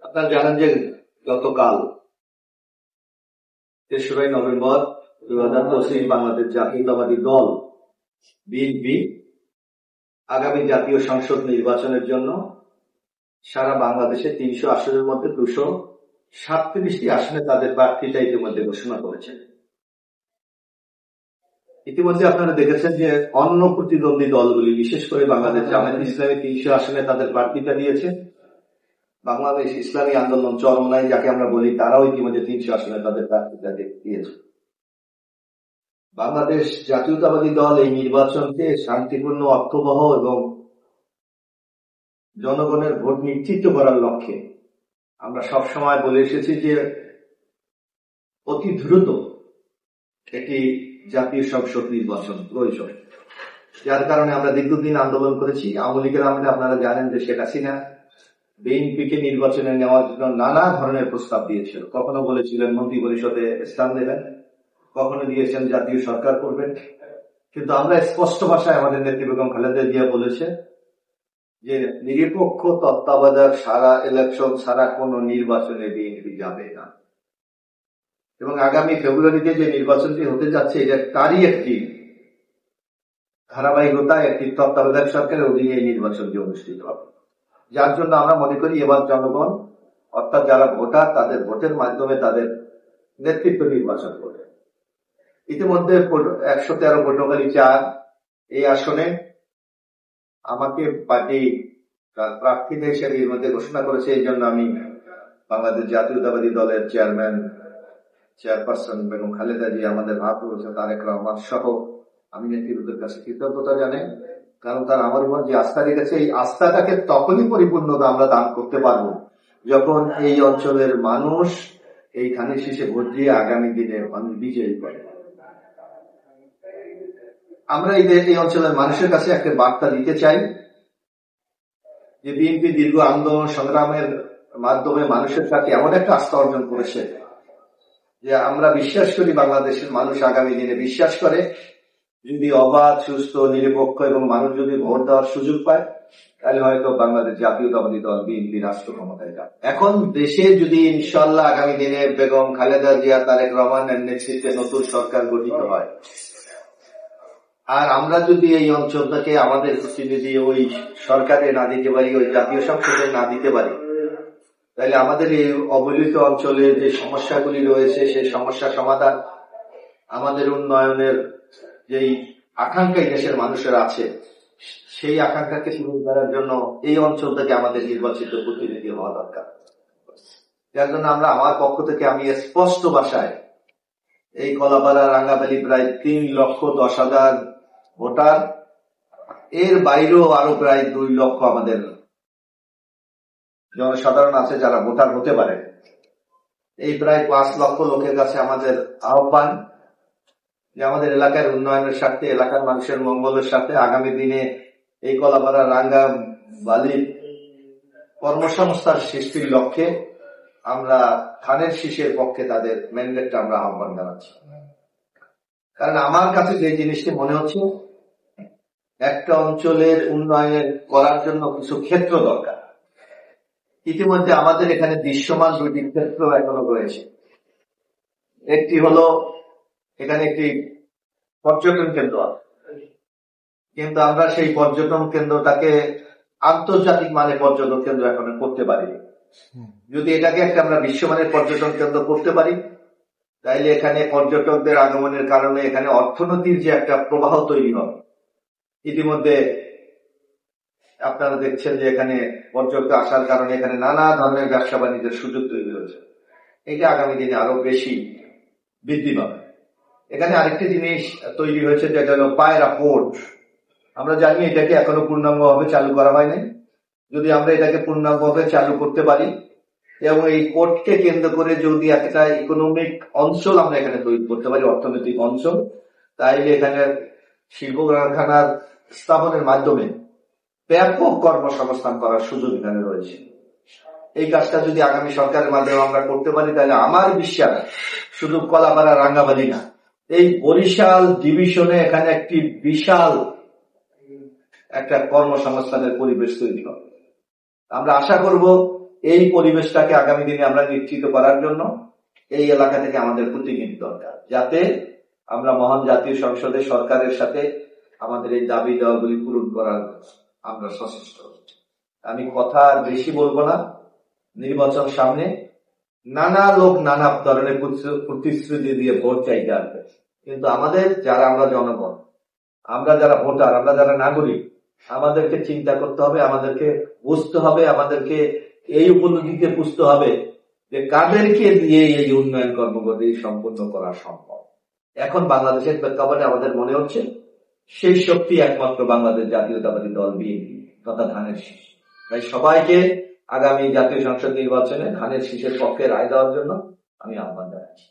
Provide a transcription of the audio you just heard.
আপনারা জানেন যে গতকাল ৩রা নভেম্বর ২০২৫ বাংলাদেশ জাতীয়তাবাদী দল বিএনপি আগামী জাতীয় সংসদ নির্বাচনের জন্য সারা বাংলাদেশে ৩০০ আসনের মধ্যে ২37টি আসনে তাদের প্রার্থীতা ইতিমধ্যে ঘোষণা করেছেন। ইতিমধ্যে আপনারা দেখেছেন যে অন্য প্রতিদ্বন্দ্বী দলগুলি, বিশেষ করে বাংলাদেশ জামায়াত ইসলামী ৩০০ আসনে তাদের প্রার্থীতা দিয়েছে। বাংলাদেশ ইসলামী আন্দোলন চরমনাই, যাকে আমরা বলি, তারাও ইতিমধ্যে ৩০০ আসনে তাদের প্রার্থীতা দিয়েছে। বাংলাদেশ জাতীয়তাবাদী দল এই নির্বাচনকে শান্তিপূর্ণ, অর্থবহ এবং জনগণের ভোট নিশ্চিত করার লক্ষ্যে আমরা সবসময় বলে এসেছি যে অতি দ্রুত একটি জাতীয় সংসদ নির্বাচন প্রয়োজন, যার কারণে আমরা দীর্ঘদিন আন্দোলন করেছি। আওয়ামী লীগের আমলে আপনারা জানেন যে শেখ হাসিনা বিএনপিকে নির্বাচনে নেওয়ার জন্য নানা ধরনের প্রস্তাব দিয়েছিল। কখনো বলেছিলেন মন্ত্রী পরিষদে স্থান দেবেন, কখনো দিয়েছেন জাতীয় সরকার করবেন। কিন্তু আমরা স্পষ্ট ভাষায় আমাদের নেত্রী বেগম খালেদা জিয়া বলেছে যে নিরপেক্ষ তত্ত্বাবধায়ক সারা ইলেকশন ছাড়া কোনো নির্বাচনে বিএনপি যাবে না, এবং আগামী ফেব্রুয়ারিতে যে নির্বাচনটি হতে যাচ্ছে এটা তারই একটি ধারাবাহিকতা, একটি তত্ত্বাবধায়ক সরকারের অধীনে এই নির্বাচনটি অনুষ্ঠিত হবে। যার জন্য আমরা মনে করি এবার জনগণ, অর্থাৎ যারা ভোটার, তাদের ভোটের মাধ্যমে তাদের নেতৃত্ব নির্বাচন করবে। ইতিমধ্যে ১১৩ পটুয়াখালী ৪ এই আসনে আমাকে পার্টি প্রার্থী হিসেবে এর মধ্যে ঘোষণা করেছে। এই জন্য আমি বাংলাদেশ জাতীয়তাবাদী দলের চেয়ারপারসন বেগম খালেদা জিয়া, আমাদের মহাপুরুষ তারেক রহমান সহ আমি নেতৃত্বের কাছে কৃতজ্ঞতা জানাই, কারণ তারা আমার উপর যে আস্থা রেখেছে, এই আস্থাটাকে তখনই পরিপূর্ণতা আমরা দান করতে পারবো যখন এই অঞ্চলের মানুষ এই ধানের শীষে ভোট দিয়ে আগামী দিনে মানুষ বিজয়ী করে। আমরা এই অঞ্চলের মানুষের কাছে একটা বার্তা দিতে চাই যে বিএনপি দীর্ঘ আন্দোলন সংগ্রামের মাধ্যমে মানুষের কাছে এমন একটা আস্থা অর্জন করেছে যে আমরা বিশ্বাস করি বাংলাদেশের মানুষ আগামী দিনে বিশ্বাস করে, যদি অবাধ, সুস্থ, নিরপেক্ষ এবং মানুষ যদি ভোট দেওয়ার সুযোগ পায়, তাহলে হয়তো বাংলাদেশ জাতীয়তাবাদী দল বিএনপি রাষ্ট্র ক্ষমতায় যাবে। এখন দেশে যদি ইনশাল্লাহ আগামী দিনে বেগম খালেদা জিয়া, তারেক রহমানের নেতৃত্বে নতুন সরকার গঠিত হয়, আর আমরা যদি এই অঞ্চলটাকে আমাদের প্রতিনিধি ওই সরকারে না দিতে পারি, ওই জাতীয় সংসদে না দিতে পারি, তাহলে আমাদের এই অবহেলিত অঞ্চলে যে সমস্যাগুলি রয়েছে সেই সমস্যা সমাধান, আমাদের উন্নয়নের যেই আকাঙ্ক্ষায় দেশের মানুষের আছে, সেই আকাঙ্ক্ষাকে পূরণ করার জন্য এই অঞ্চল থেকে আমাদের নির্বাচিত প্রতিনিধি হওয়া দরকার। যার জন্য আমার পক্ষ থেকে আমি স্পষ্ট ভাষায় এই কলাপাড়া রাঙ্গাবালি প্রায় ৩,১০,০০০ ভোটার, এর বাইরেও আরো প্রায় ২ লক্ষ আমাদের জনসাধারণ আছে যারা ভোটার হতে পারে। এই প্রায় ৫ লক্ষ লোকের কাছে আমাদের আহ্বান যে আমাদের এলাকার উন্নয়নের স্বার্থে, এলাকার মানুষের মঙ্গলের স্বার্থে আগামী দিনে এই কলাপাড়া রাঙ্গাবালির কর্মসংস্থান সৃষ্টির লক্ষ্যে আমরা ধানের শীষের পক্ষে তাদের ম্যান্ডেটটা আমরা আহ্বান জানাচ্ছি। কারণ আমার কাছে যে জিনিসটি মনে হচ্ছে, একটা অঞ্চলের উন্নয়ন করার জন্য কিছু ক্ষেত্র দরকার। ইতিমধ্যে আমাদের এখানে দৃশ্যমান ২টি ক্ষেত্র এখনো রয়েছে। একটি হলো এখানে একটি পর্যটন কেন্দ্র আছে, কিন্তু আমরা সেই পর্যটন কেন্দ্রটাকে আন্তর্জাতিক মানের পর্যটন কেন্দ্র এখন করতে পারিনি। যদি এটাকে একটা আমরা বিশ্বমানের পর্যটন কেন্দ্র করতে পারি, তাইলে এখানে পর্যটকদের আগমনের কারণে এখানে অর্থনীতির যে একটা প্রবাহ তৈরি হবে। ইতিমধ্যে আপনারা দেখছেন যে এখানে পর্যটক আসার কারণে এখানে নানা ধরনের ব্যবসা বাণিজ্যের সুযোগ তৈরি হয়েছে। এটা আগামী দিনে আরো বেশি বৃদ্ধি পাবে। এখানে আরেকটি জিনিস তৈরি হয়েছে, যেটা হলো পায়রা পোর্ট। আমরা জানি এটাকে এখনো পূর্ণাঙ্গভাবে চালু করা হয়নি। যদি আমরা এটাকে পূর্ণাঙ্গভাবে চালু করতে পারি এবং এই পোর্টকে কেন্দ্র করে যদি একটা ইকোনমিক অঞ্চল আমরা এখানে তৈরি করতে পারি, অর্থনৈতিক অঞ্চল, তাইলে এখানে শিল্প কারখানার স্থাপনের মাধ্যমে ব্যাপক কর্মসংস্থান করার সুযোগ এখানে রয়েছে। এই কাজটা যদি আগামী সরকারের মাধ্যমে আমরা করতে পারি, তাহলে আমার বিশ্বাস শুধু কলাপাড়া রাঙ্গাবালি না, এই বরিশাল ডিভিশনে এখানে একটি বিশাল একটা কর্মসংস্থানের পরিবেশ তৈরি হবে। আমরা আশা করব এই পরিবেশটাকে আগামী দিনে আমরা নিশ্চিত করার জন্য এই এলাকা থেকে আমাদের প্রতিনিধি দরকার, যাতে আমরা মহান জাতীয় সংসদে সরকারের সাথে আমাদের এই দাবি দেওয়াগুলি পূরণ করার আমরা সচেষ্ট। আমি কথা আর বেশি বলবো না। নির্বাচন সামনে, নানা লোক নানা ধরনের প্রতিশ্রুতি দিয়ে ভোট চাইতে আসবে, কিন্তু আমাদের যারা আমরা জনগণ, আমরা যারা ভোটার, আমরা যারা নাগরিক, আমাদেরকে চিন্তা করতে হবে, আমাদেরকে বুঝতে হবে, আমাদেরকে এই উপলব্ধিতে বুঝতে হবে যে কাদেরকে দিয়ে এই উন্নয়ন কর্মসূচি সম্পন্ন করা সম্ভব। এখন বাংলাদেশের প্রেক্ষাপটে আমাদের মনে হচ্ছে সেই শক্তি একমাত্র বাংলাদেশ জাতীয়তাবাদী দল বিএনপি তথা ধানের শীষ। তাই সবাইকে আগামী জাতীয় সংসদ নির্বাচনে ধানের শীষের পক্ষে রায় দেওয়ার জন্য আমি আহ্বান জানাচ্ছি।